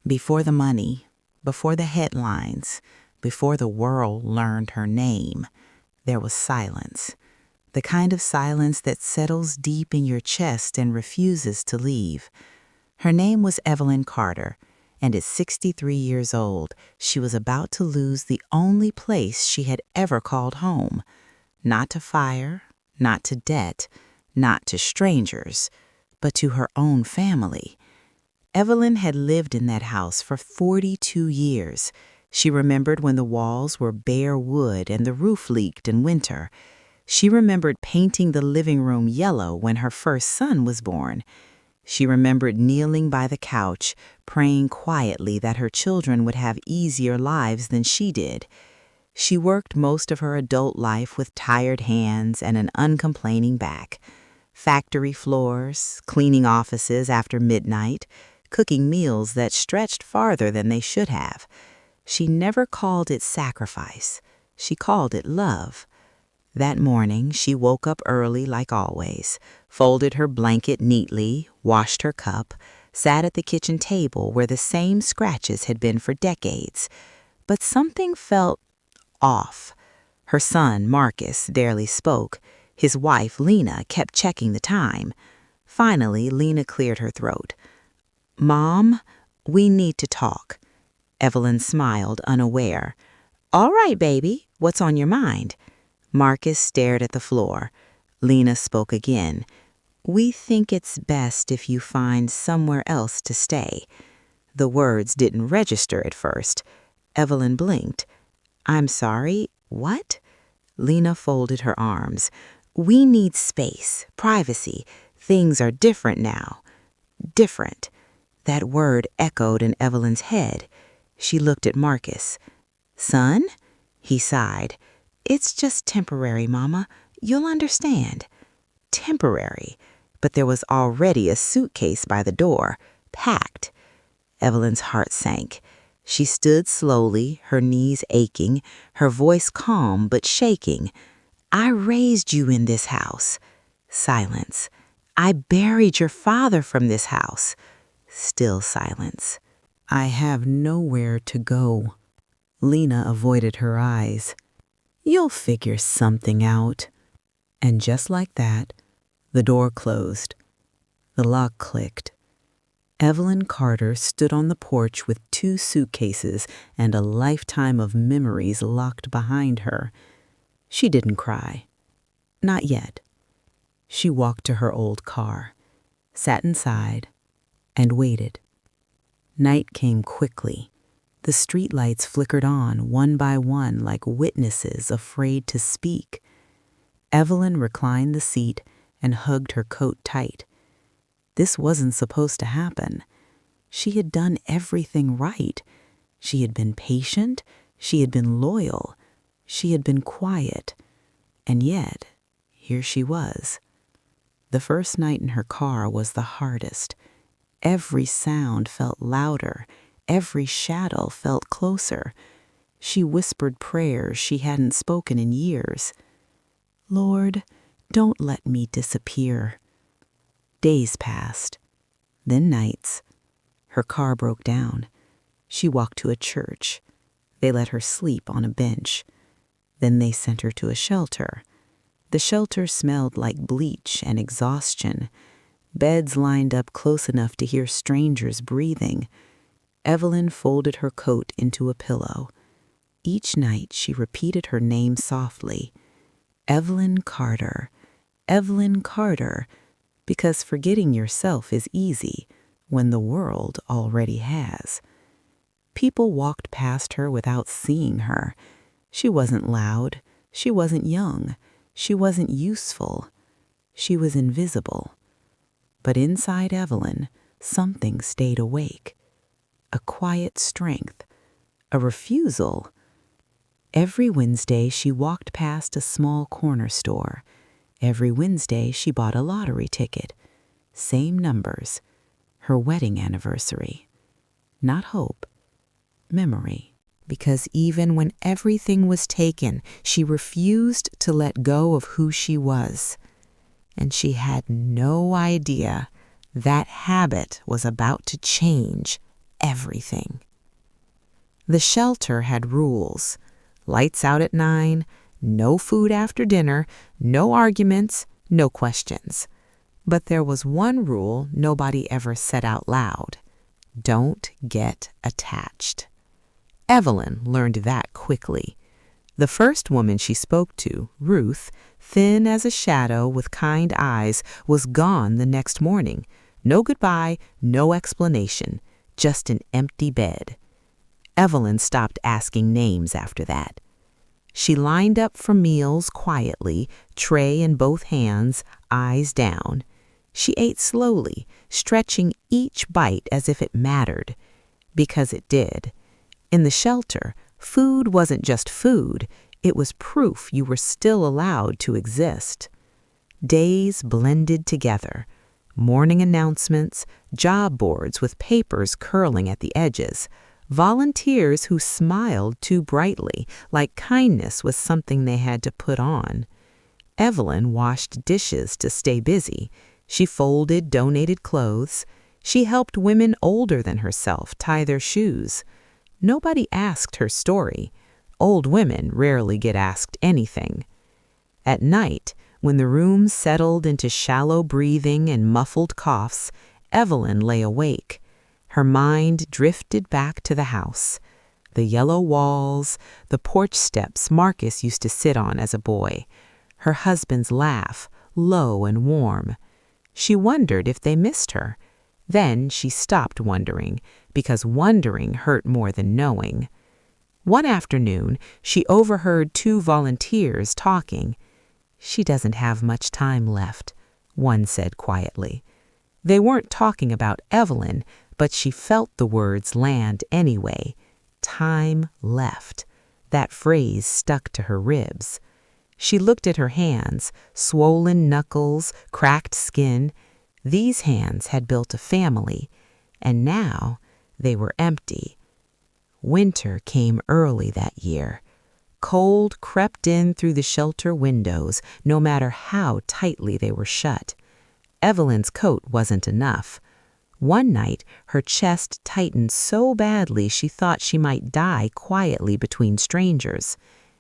Before the money, before the headlines, before the world learned her name, there was silence. The kind of silence that settles deep in your chest and refuses to leave. Her name was Evelyn Carter, and at 63 years old, she was about to lose the only place she had ever called home. Not to fire, not to debt, not to strangers, but to her own family. Evelyn had lived in that house for 42 years. She remembered when the walls were bare wood and the roof leaked in winter. She remembered painting the living room yellow when her first son was born. She remembered kneeling by the couch, praying quietly that her children would have easier lives than she did. She worked most of her adult life with tired hands and an uncomplaining back. Factory floors, cleaning offices after midnight, cooking meals that stretched farther than they should have. She never called it sacrifice. She called it love. That morning, she woke up early like always, folded her blanket neatly, washed her cup, sat at the kitchen table where the same scratches had been for decades. But something felt off. Her son, Marcus, barely spoke. His wife, Lena, kept checking the time. Finally, Lena cleared her throat. "Mom, we need to talk." Evelyn smiled, unaware. "All right, baby. What's on your mind?" Marcus stared at the floor. Lena spoke again. "We think it's best if you find somewhere else to stay." The words didn't register at first. Evelyn blinked. "I'm sorry, what?" Lena folded her arms. "We need space, privacy. Things are different now." Different. That word echoed in Evelyn's head. She looked at Marcus. "Son?" He sighed. "It's just temporary, Mama. You'll understand." Temporary. But there was already a suitcase by the door, packed. Evelyn's heart sank. She stood slowly, her knees aching, her voice calm but shaking. "I raised you in this house." Silence. "I buried your father from this house." Still silence. "I have nowhere to go." Lena avoided her eyes. "You'll figure something out." And just like that, the door closed. The lock clicked. Evelyn Carter stood on the porch with 2 suitcases and a lifetime of memories locked behind her. She didn't cry. Not yet. She walked to her old car, sat inside, and waited. Night came quickly. The streetlights flickered on, one by one, like witnesses afraid to speak. Evelyn reclined the seat and hugged her coat tight. This wasn't supposed to happen. She had done everything right. She had been patient. She had been loyal. She had been quiet. And yet, here she was. The first night in her car was the hardest. Every sound felt louder. Every shadow felt closer. She whispered prayers she hadn't spoken in years. "Lord, don't let me disappear." Days passed, then nights. Her car broke down. She walked to a church. They let her sleep on a bench. Then they sent her to a shelter. The shelter smelled like bleach and exhaustion. Beds lined up close enough to hear strangers breathing. Evelyn folded her coat into a pillow. Each night she repeated her name softly. Evelyn Carter, Evelyn Carter, because forgetting yourself is easy when the world already has. People walked past her without seeing her. She wasn't loud. She wasn't young. She wasn't useful. She was invisible. But inside Evelyn, something stayed awake. A quiet strength. A refusal. Every Wednesday she walked past a small corner store. Every Wednesday she bought a lottery ticket. Same numbers. Her wedding anniversary. Not hope. Memory. Because even when everything was taken, she refused to let go of who she was. And she had no idea that habit was about to change everything. The shelter had rules. Lights out at 9, no food after dinner, no arguments, no questions. But there was one rule nobody ever said out loud. Don't get attached. Evelyn learned that quickly. The first woman she spoke to, Ruth, thin as a shadow with kind eyes, was gone the next morning. No goodbye, no explanation, just an empty bed. Evelyn stopped asking names after that. She lined up for meals quietly, tray in both hands, eyes down. She ate slowly, stretching each bite as if it mattered, because it did. In the shelter, food wasn't just food, it was proof you were still allowed to exist. Days blended together. Morning announcements, job boards with papers curling at the edges, volunteers who smiled too brightly, like kindness was something they had to put on. Evelyn washed dishes to stay busy. She folded donated clothes. She helped women older than herself tie their shoes. Nobody asked her story. Old women rarely get asked anything. At night, when the room settled into shallow breathing and muffled coughs, Evelyn lay awake. Her mind drifted back to the house. The yellow walls, the porch steps Marcus used to sit on as a boy. Her husband's laugh, low and warm. She wondered if they missed her. Then she stopped wondering, because wondering hurt more than knowing. One afternoon, she overheard 2 volunteers talking. "She doesn't have much time left," one said quietly. They weren't talking about Evelyn, but she felt the words land anyway. Time left. That phrase stuck to her ribs. She looked at her hands, swollen knuckles, cracked skin. These hands had built a family, and now they were empty. Winter came early that year. Cold crept in through the shelter windows, no matter how tightly they were shut. Evelyn's coat wasn't enough. One night, her chest tightened so badly she thought she might die quietly between strangers.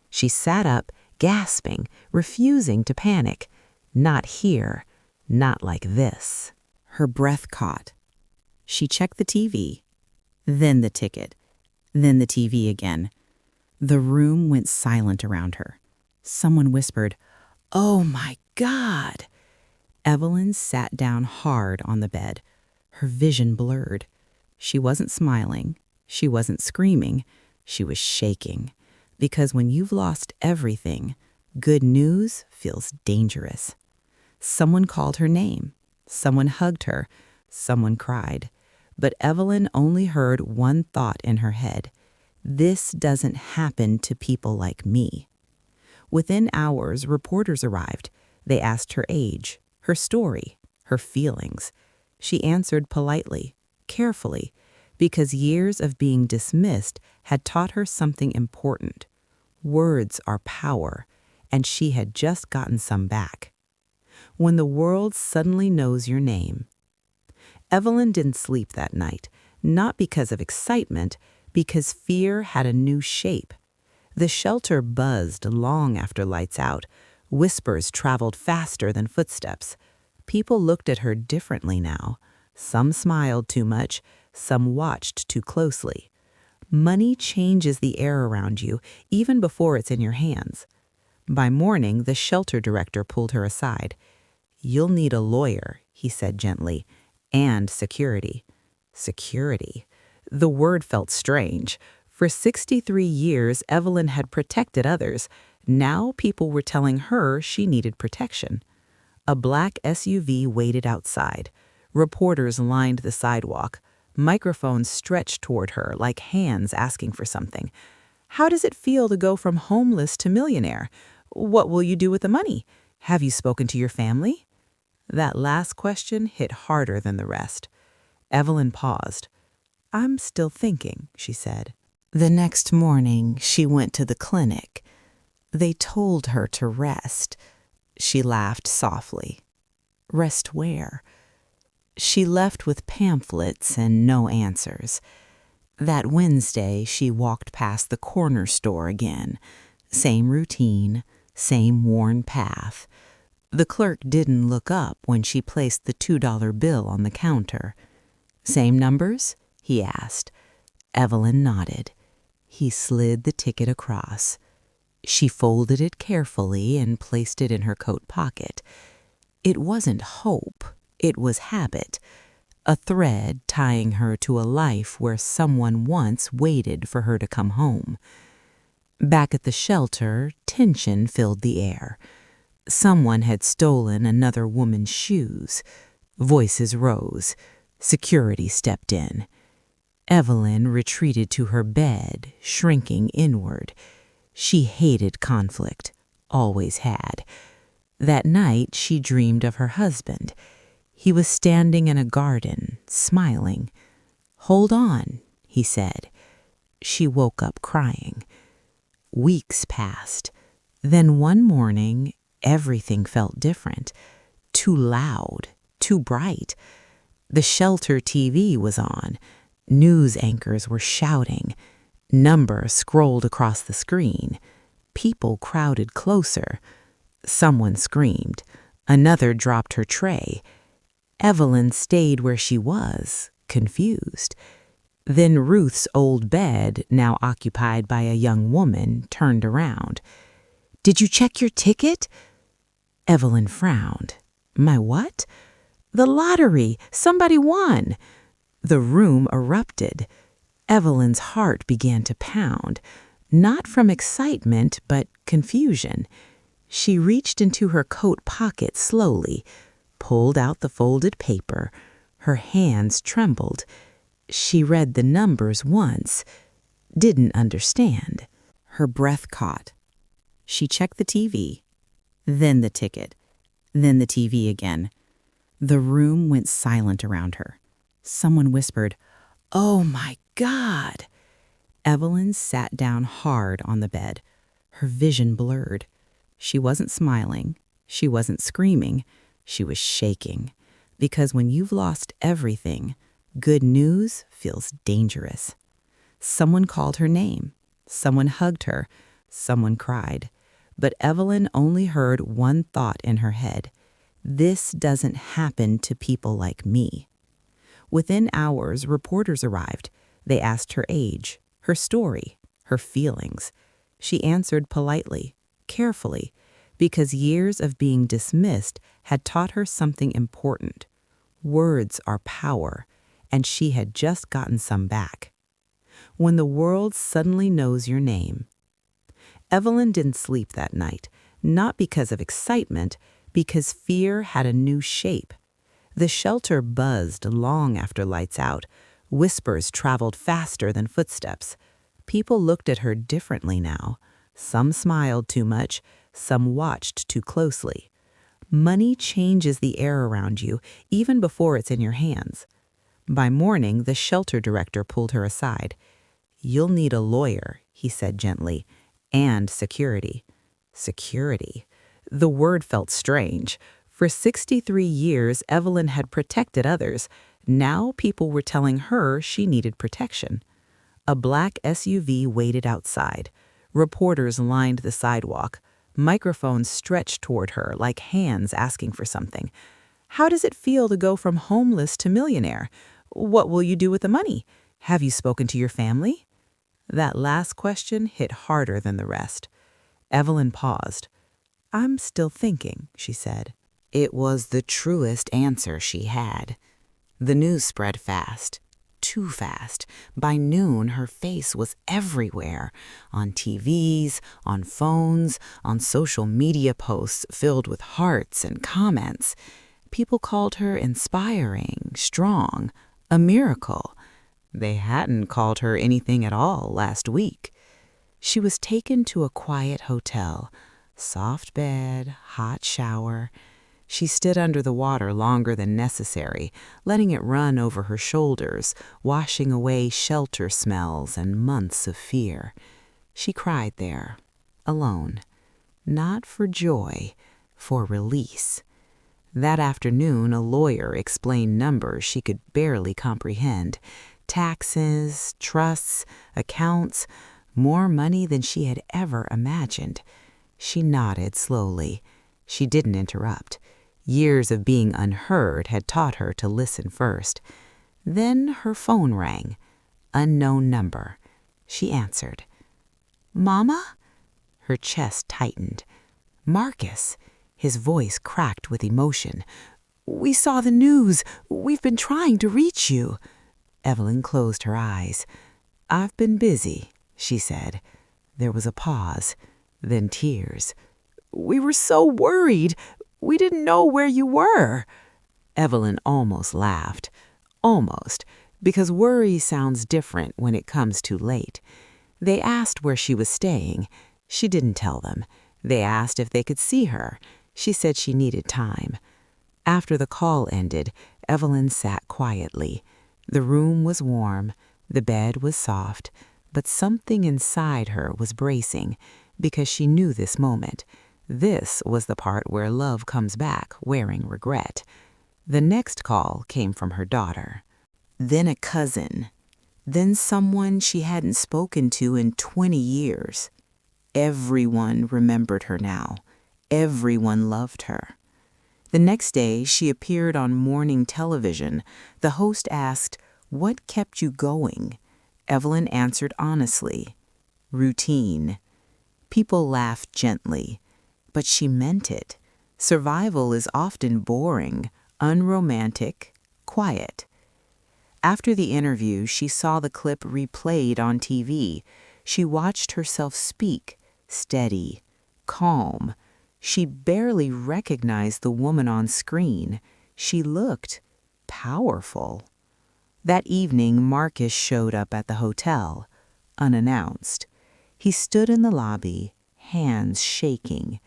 She sat up, gasping, refusing to panic. Not here, not like this. Her breath caught. She checked the TV, then the ticket, then the TV again. The room went silent around her. Someone whispered, "Oh my God!" Evelyn sat down hard on the bed. Her vision blurred. She wasn't smiling. She wasn't screaming. She was shaking. Because when you've lost everything, good news feels dangerous. Someone called her name. Someone hugged her. Someone cried. But Evelyn only heard one thought in her head. This doesn't happen to people like me. Within hours, reporters arrived. They asked her age, her story, her feelings. She answered politely, carefully, because years of being dismissed had taught her something important. Words are power, and she had just gotten some back. When the world suddenly knows your name. Evelyn didn't sleep that night, not because of excitement, because fear had a new shape. The shelter buzzed long after lights out. Whispers traveled faster than footsteps. People looked at her differently now. Some smiled too much, some watched too closely. Money changes the air around you, even before it's in your hands. By morning, the shelter director pulled her aside. "You'll need a lawyer," he said gently, "and security." Security. The word felt strange. For 63 years, Evelyn had protected others. Now people were telling her she needed protection. A black SUV waited outside. Reporters lined the sidewalk. Microphones stretched toward her like hands asking for something. "How does it feel to go from homeless to millionaire? What will you do with the money? Have you spoken to your family?" That last question hit harder than the rest. Evelyn paused. "I'm still thinking," she said. The next morning, she went to the clinic. They told her to rest. She laughed softly. Rest where? She left with pamphlets and no answers. That Wednesday, she walked past the corner store again. Same routine, same worn path. The clerk didn't look up when she placed the $2 bill on the counter. "Same numbers?" he asked. Evelyn nodded. He slid the ticket across. She folded it carefully and placed it in her coat pocket. It wasn't hope, it was habit, a thread tying her to a life where someone once waited for her to come home. Back at the shelter, tension filled the air. Someone had stolen another woman's shoes. Voices rose. Security stepped in. Evelyn retreated to her bed, shrinking inward. She hated conflict, always had. That night, she dreamed of her husband. He was standing in a garden, smiling. "Hold on," he said. She woke up crying. Weeks passed. Then one morning, everything felt different. Too loud, too bright. The shelter TV was on. News anchors were shouting. Numbers scrolled across the screen. People crowded closer. Someone screamed. Another dropped her tray. Evelyn stayed where she was, confused. Then Ruth's old bed, now occupied by a young woman, turned around. "Did you check your ticket?" Evelyn frowned. "My what?" "The lottery. Somebody won." The room erupted. Evelyn's heart began to pound, not from excitement, but confusion. She reached into her coat pocket slowly, pulled out the folded paper. Her hands trembled. She read the numbers once, didn't understand. Her breath caught. She checked the TV, then the ticket, then the TV again. The room went silent around her. Someone whispered, "Oh my God!" Evelyn sat down hard on the bed, her vision blurred. She wasn't smiling. She wasn't screaming. She was shaking. Because when you've lost everything, good news feels dangerous. Someone called her name. Someone hugged her. Someone cried. But Evelyn only heard one thought in her head. This doesn't happen to people like me. Within hours, reporters arrived. They asked her age, her story, her feelings. She answered politely, carefully, because years of being dismissed had taught her something important. Words are power, and she had just gotten some back. When the world suddenly knows your name. Evelyn didn't sleep that night, not because of excitement, because fear had a new shape. The shelter buzzed long after lights out. Whispers traveled faster than footsteps. People looked at her differently now. Some smiled too much, some watched too closely. Money changes the air around you, even before it's in your hands. By morning, the shelter director pulled her aside. "You'll need a lawyer," he said gently, "and security." Security. The word felt strange. For 63 years, Evelyn had protected others. Now people were telling her she needed protection. A black SUV waited outside. Reporters lined the sidewalk. Microphones stretched toward her like hands asking for something. "How does it feel to go from homeless to millionaire? What will you do with the money? Have you spoken to your family?" That last question hit harder than the rest. Evelyn paused. "I'm still thinking," she said. It was the truest answer she had. The news spread fast, too fast. By noon, her face was everywhere, on TVs, on phones, on social media posts filled with hearts and comments. People called her inspiring, strong, a miracle. They hadn't called her anything at all last week. She was taken to a quiet hotel, soft bed, hot shower. She stood under the water longer than necessary, letting it run over her shoulders, washing away shelter smells and months of fear. She cried there, alone, not for joy, for release. That afternoon, a lawyer explained numbers she could barely comprehend. taxes, trusts, accounts, more money than she had ever imagined. She nodded slowly. She didn't interrupt. Years of being unheard had taught her to listen first. Then her phone rang. Unknown number. She answered. "Mama?" Her chest tightened. "Marcus." His voice cracked with emotion. "We saw the news. We've been trying to reach you." Evelyn closed her eyes. "I've been busy," she said. There was a pause, then tears. "We were so worried. We didn't know where you were." Evelyn almost laughed. Almost, because worry sounds different when it comes too late. They asked where she was staying. She didn't tell them. They asked if they could see her. She said she needed time. After the call ended, Evelyn sat quietly. The room was warm. The bed was soft. But something inside her was bracing, because she knew this moment. This was the part where love comes back wearing regret. The next call came from her daughter. Then a cousin. Then someone she hadn't spoken to in 20 years. Everyone remembered her now. Everyone loved her. The next day, she appeared on morning television. The host asked, "What kept you going?" Evelyn answered honestly, "Routine." People laughed gently, but she meant it. Survival is often boring, unromantic, quiet. After the interview, she saw the clip replayed on TV. She watched herself speak, steady, calm. She barely recognized the woman on screen. She looked powerful. That evening, Marcus showed up at the hotel, unannounced. He stood in the lobby, hands shaking.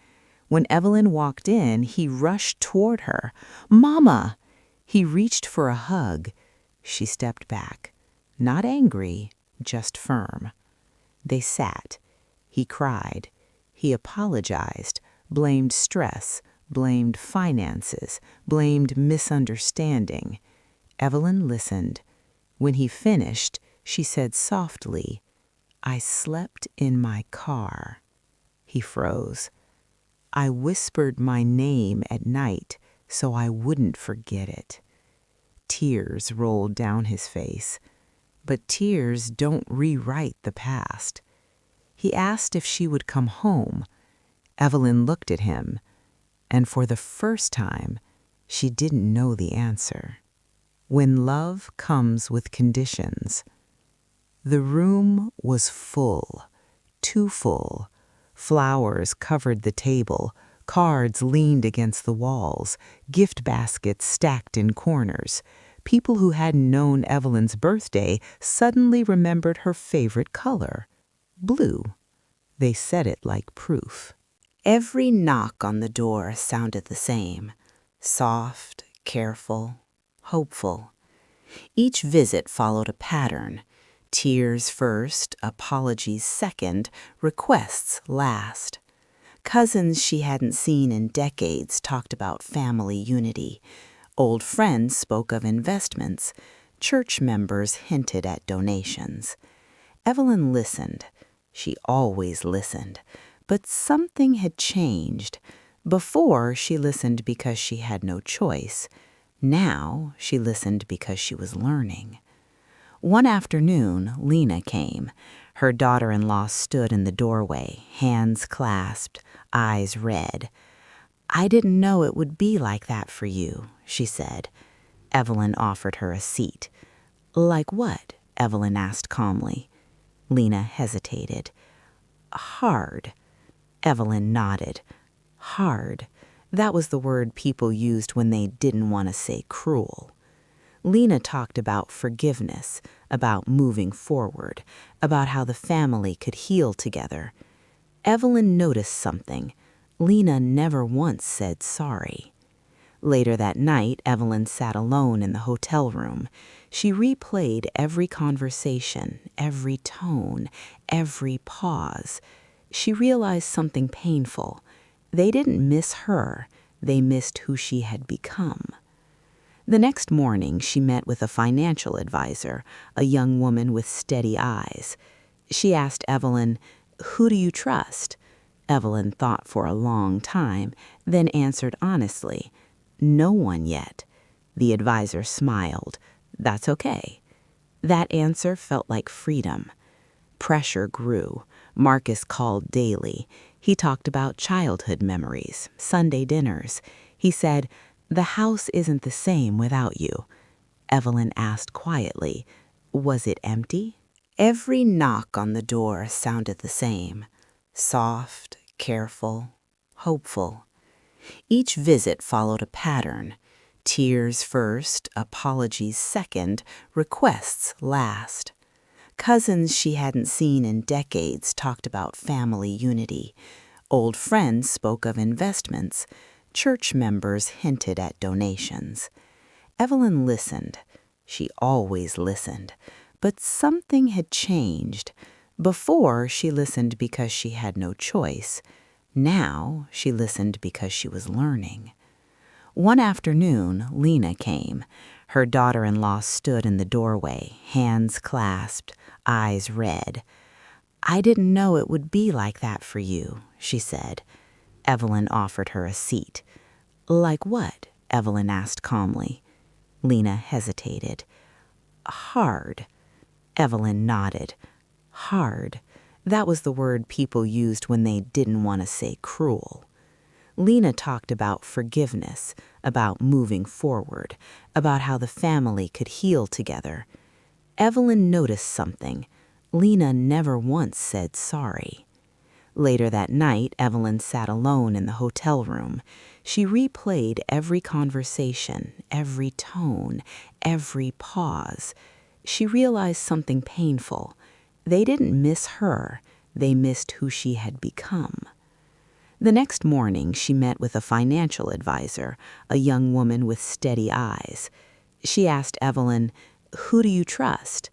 When Evelyn walked in, he rushed toward her. "Mama!" He reached for a hug. She stepped back, not angry, just firm. They sat. He cried. He apologized, blamed stress, blamed finances, blamed misunderstanding. Evelyn listened. When he finished, she said softly, "I slept in my car." He froze. "I whispered my name at night so I wouldn't forget it." Tears rolled down his face. But tears don't rewrite the past. He asked if she would come home. Evelyn looked at him, and for the first time, she didn't know the answer. When love comes with conditions. The room was full, too full. Flowers covered the table, cards leaned against the walls, gift baskets stacked in corners. People who hadn't known Evelyn's birthday suddenly remembered her favorite color, blue. They said it like proof. Every knock on the door sounded the same, soft, careful, hopeful. Each visit followed a pattern. Tears first, apologies second, requests last. Cousins she hadn't seen in decades talked about family unity. Old friends spoke of investments. Church members hinted at donations. Evelyn listened. She always listened. But something had changed. Before, she listened because she had no choice. Now, she listened because she was learning. One afternoon, Lena came. Her daughter-in-law stood in the doorway, hands clasped, eyes red. "I didn't know it would be like that for you," she said. Evelyn offered her a seat. "Like what?" Evelyn asked calmly. Lena hesitated. "Hard." Evelyn nodded. Hard. That was the word people used when they didn't want to say cruel. Lena talked about forgiveness, about moving forward, about how the family could heal together. Evelyn noticed something. Lena never once said sorry. Later that night, Evelyn sat alone in the hotel room. She replayed every conversation, every tone, every pause. She realized something painful. They didn't miss her. They missed who she had become. The next morning, she met with a financial advisor, a young woman with steady eyes. She asked Evelyn, "Who do you trust?" Evelyn thought for a long time, then answered honestly, "No one yet." The advisor smiled. "That's okay." That answer felt like freedom. Pressure grew. Marcus called daily. He talked about childhood memories, Sunday dinners. He said, "The house isn't the same without you." Evelyn asked quietly, "Was it empty?" Every knock on the door sounded the same, soft, careful, hopeful. Each visit followed a pattern. Tears first, apologies second, requests last. Cousins she hadn't seen in decades talked about family unity. Old friends spoke of investments. Church members hinted at donations. Evelyn listened. She always listened. But something had changed. Before, she listened because she had no choice. Now, she listened because she was learning. One afternoon, Lena came. Her daughter-in-law stood in the doorway, hands clasped, eyes red. "I didn't know it would be like that for you," she said. Evelyn offered her a seat. "Like what?" Evelyn asked calmly. Lena hesitated. "Hard." Evelyn nodded. Hard. That was the word people used when they didn't want to say cruel. Lena talked about forgiveness, about moving forward, about how the family could heal together. Evelyn noticed something. Lena never once said sorry. Later that night, Evelyn sat alone in the hotel room. She replayed every conversation, every tone, every pause. She realized something painful. They didn't miss her. They missed who she had become. The next morning, she met with a financial advisor, a young woman with steady eyes. She asked Evelyn, "Who do you trust?"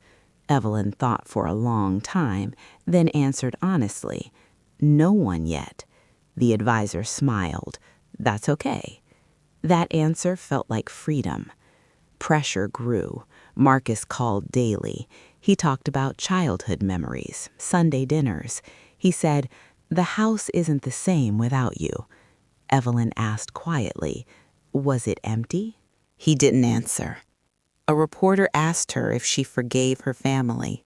Evelyn thought for a long time, then answered honestly, "No one yet." The advisor smiled. "That's okay." That answer felt like freedom. Pressure grew. Marcus called daily. He talked about childhood memories, Sunday dinners. He said, "The house isn't the same without you." Evelyn asked quietly, "Was it empty?" He didn't answer. A reporter asked her if she forgave her family.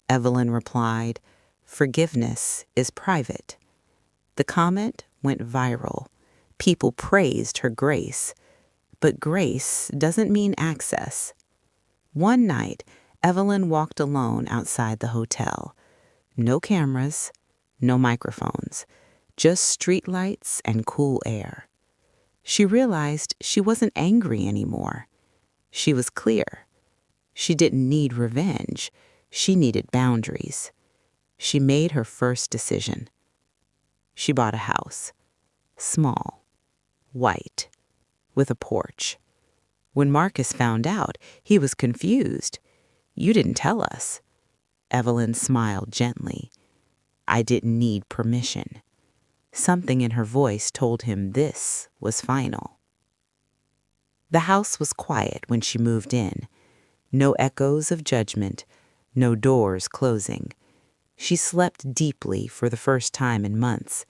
Evelyn replied, "Forgiveness is private." The comment went viral. People praised her grace. But grace doesn't mean access. One night, Evelyn walked alone outside the hotel. No cameras, no microphones, just streetlights and cool air. She realized she wasn't angry anymore. She was clear. She didn't need revenge. She needed boundaries. She made her first decision. She bought a house. Small, white, with a porch. When Marcus found out, he was confused. "You didn't tell us." Evelyn smiled gently. "I didn't need permission." Something in her voice told him this was final. The house was quiet when she moved in. No echoes of judgment, no doors closing. She slept deeply for the first time in months.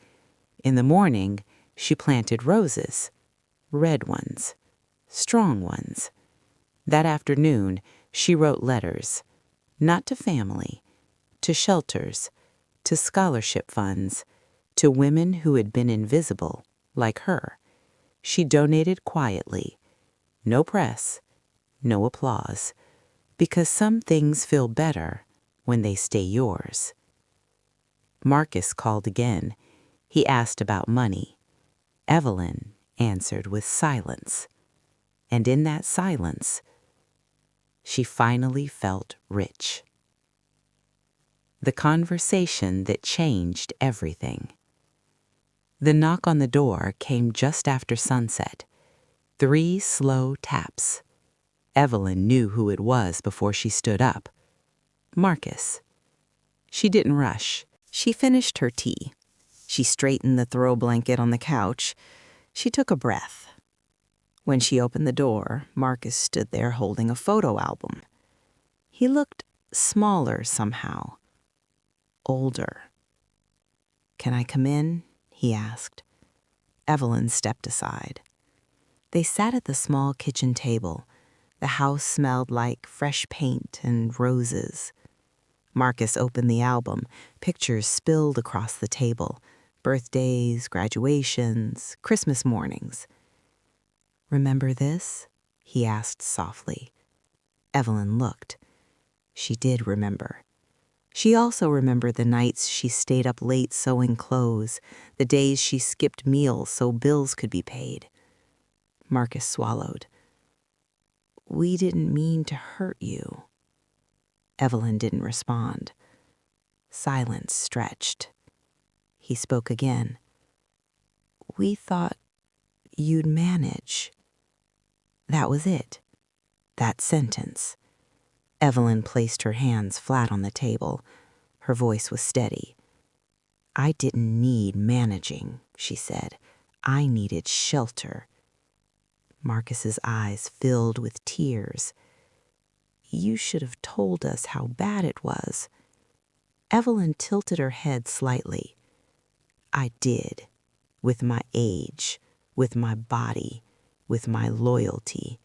In the morning, she planted roses, red ones, strong ones. That afternoon, she wrote letters, not to family, to shelters, to scholarship funds, to women who had been invisible, like her. She donated quietly. No press, no applause, because some things feel better when they stay yours. Marcus called again. He asked about money. Evelyn answered with silence. And in that silence, she finally felt rich. The conversation that changed everything. The knock on the door came just after sunset. 3 slow taps. Evelyn knew who it was before she stood up. Marcus. She didn't rush. She finished her tea. She straightened the throw blanket on the couch. She took a breath. When she opened the door, Marcus stood there holding a photo album. He looked smaller somehow, older. "Can I come in?" he asked. Evelyn stepped aside. They sat at the small kitchen table. The house smelled like fresh paint and roses. Marcus opened the album. Pictures spilled across the table. Birthdays, graduations, Christmas mornings. "Remember this?" he asked softly. Evelyn looked. She did remember. She also remembered the nights she stayed up late sewing clothes, the days she skipped meals so bills could be paid. Marcus swallowed. "We didn't mean to hurt you." Evelyn didn't respond. Silence stretched. He spoke again. "We thought you'd manage." That was it. That sentence. Evelyn placed her hands flat on the table. Her voice was steady. "I didn't need managing," she said. "I needed shelter." Marcus's eyes filled with tears. "You should have told us how bad it was." Evelyn tilted her head slightly. "I did. With my age, with my body, with my loyalty."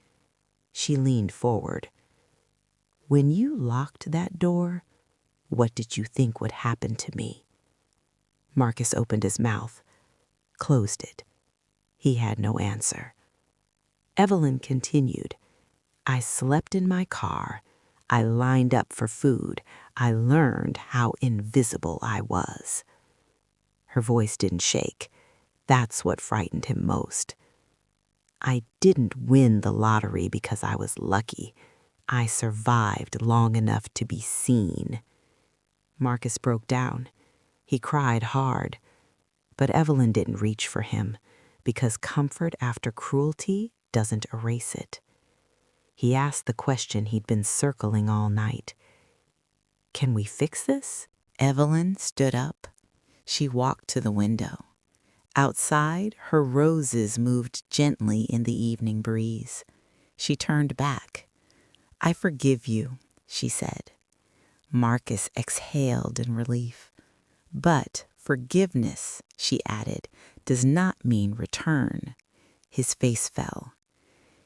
She leaned forward. "When you locked that door, what did you think would happen to me?" Marcus opened his mouth, closed it. He had no answer. Evelyn continued. "I slept in my car. I lined up for food. I learned how invisible I was." Her voice didn't shake. That's what frightened him most. "I didn't win the lottery because I was lucky. I survived long enough to be seen." Marcus broke down. He cried hard. But Evelyn didn't reach for him, because comfort after cruelty doesn't erase it. He asked the question he'd been circling all night. "Can we fix this?" Evelyn stood up. She walked to the window. Outside, her roses moved gently in the evening breeze. She turned back. "I forgive you," she said. Marcus exhaled in relief. "But forgiveness," she added, "does not mean return." His face fell.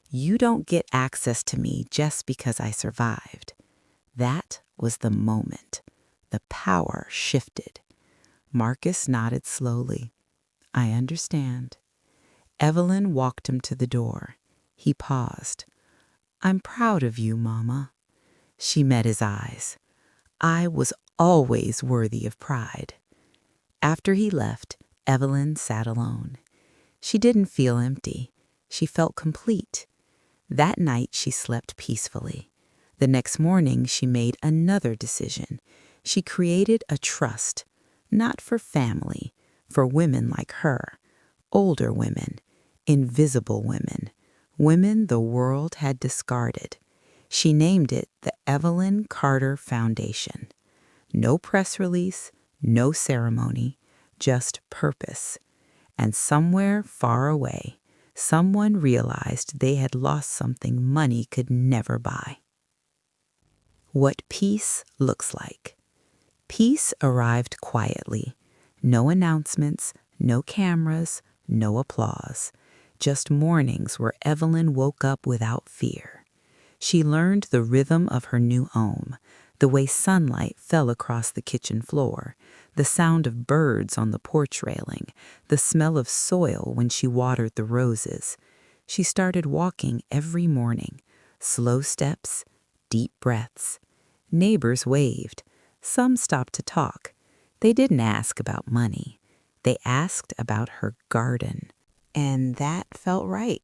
"You don't get access to me just because I survived." That was the moment. The power shifted. Marcus nodded slowly. "I understand." Evelyn walked him to the door. He paused. "I'm proud of you, Mama." She met his eyes. "I was always worthy of pride." After he left, Evelyn sat alone. She didn't feel empty. She felt complete. That night she slept peacefully. The next morning she made another decision. She created a trust, not for family, for women like her, older women, invisible women, women the world had discarded. She named it the Evelyn Carter Foundation. No press release, no ceremony, just purpose. And somewhere far away, someone realized they had lost something money could never buy. What peace looks like. Peace arrived quietly. No announcements, no cameras, no applause. Just mornings where Evelyn woke up without fear. She learned the rhythm of her new home, the way sunlight fell across the kitchen floor, the sound of birds on the porch railing, the smell of soil when she watered the roses. She started walking every morning, slow steps, deep breaths. Neighbors waved. Some stopped to talk. They didn't ask about money. They asked about her garden. And that felt right.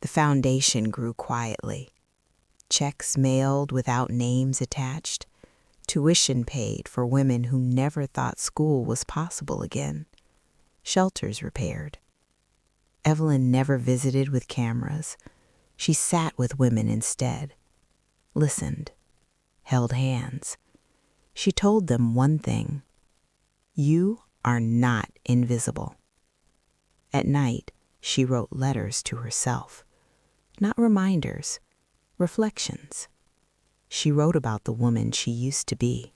The foundation grew quietly. Checks mailed without names attached. Tuition paid for women who never thought school was possible again. Shelters repaired. Evelyn never visited with cameras. She sat with women instead. Listened. Held hands. She told them one thing. You are not invisible. At night, she wrote letters to herself. not reminders, reflections. She wrote about the woman she used to be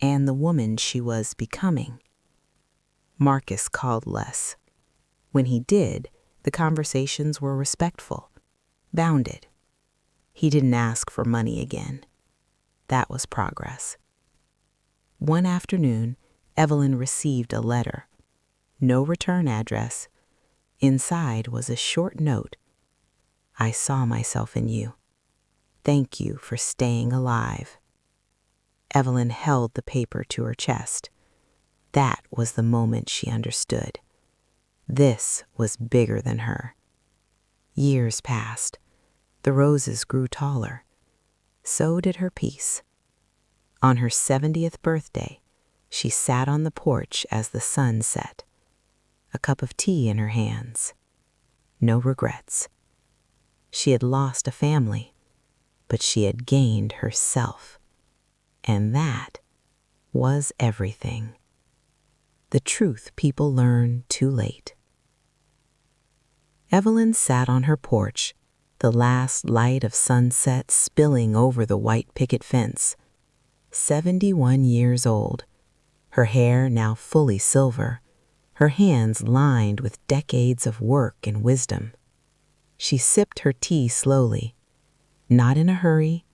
and the woman she was becoming. Marcus called less. When he did, the conversations were respectful, bounded. He didn't ask for money again. That was progress. One afternoon, Evelyn received a letter. No return address. Inside was a short note. I saw myself in you. Thank you for staying alive. Evelyn held the paper to her chest. That was the moment she understood. This was bigger than her. Years passed. The roses grew taller. So did her peace. On her 70th birthday, she sat on the porch as the sun set, a cup of tea in her hands. No regrets. She had lost a family, but she had gained herself. And that was everything. The truth people learn too late. Evelyn sat on her porch, the last light of sunset spilling over the white picket fence. 71 years old, her hair now fully silver, her hands lined with decades of work and wisdom. She sipped her tea slowly, not in a hurry,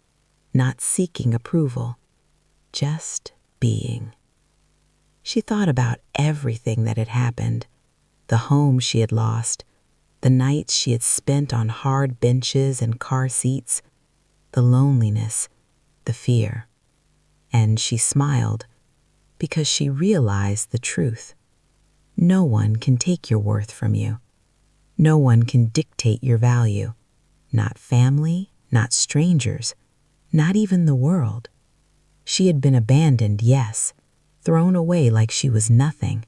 not seeking approval, just being. She thought about everything that had happened, the home she had lost, the nights she had spent on hard benches and car seats, the loneliness, the fear. And she smiled because she realized the truth. No one can take your worth from you. No one can dictate your value. Not family, not strangers, not even the world. She had been abandoned, yes, thrown away like she was nothing.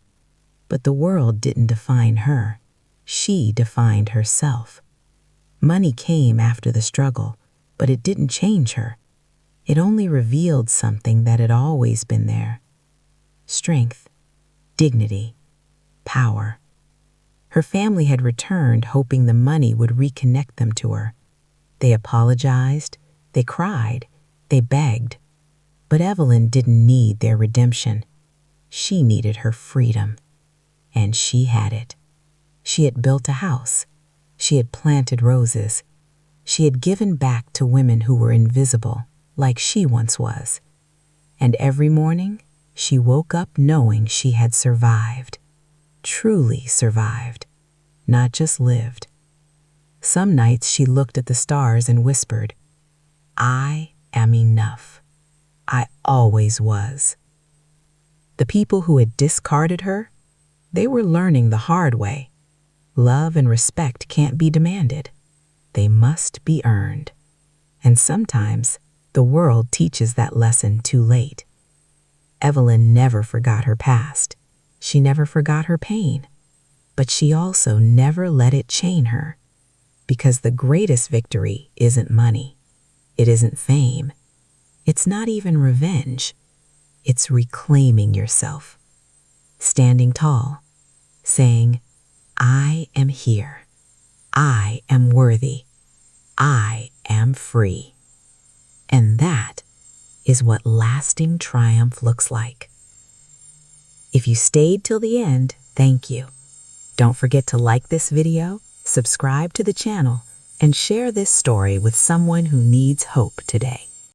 But the world didn't define her. She defined herself. Money came after the struggle, but it didn't change her. It only revealed something that had always been there. Strength, dignity, power. Her family had returned hoping the money would reconnect them to her. They apologized, they cried, they begged. But Evelyn didn't need their redemption. She needed her freedom. And she had it. She had built a house. She had planted roses. She had given back to women who were invisible, like she once was. And every morning, she woke up knowing she had survived. Truly survived. Not just lived. Some nights she looked at the stars and whispered, I am enough. I always was. The people who had discarded her, they were learning the hard way. Love and respect can't be demanded. They must be earned. And sometimes the world teaches that lesson too late. Evelyn never forgot her past. She never forgot her pain. But she also never let it chain her. Because the greatest victory isn't money. It isn't fame. It's not even revenge. It's reclaiming yourself. Standing tall, saying, I am here. I am worthy. I am free. And that is what lasting triumph looks like. If you stayed till the end, thank you. Don't forget to like this video, subscribe to the channel, and share this story with someone who needs hope today.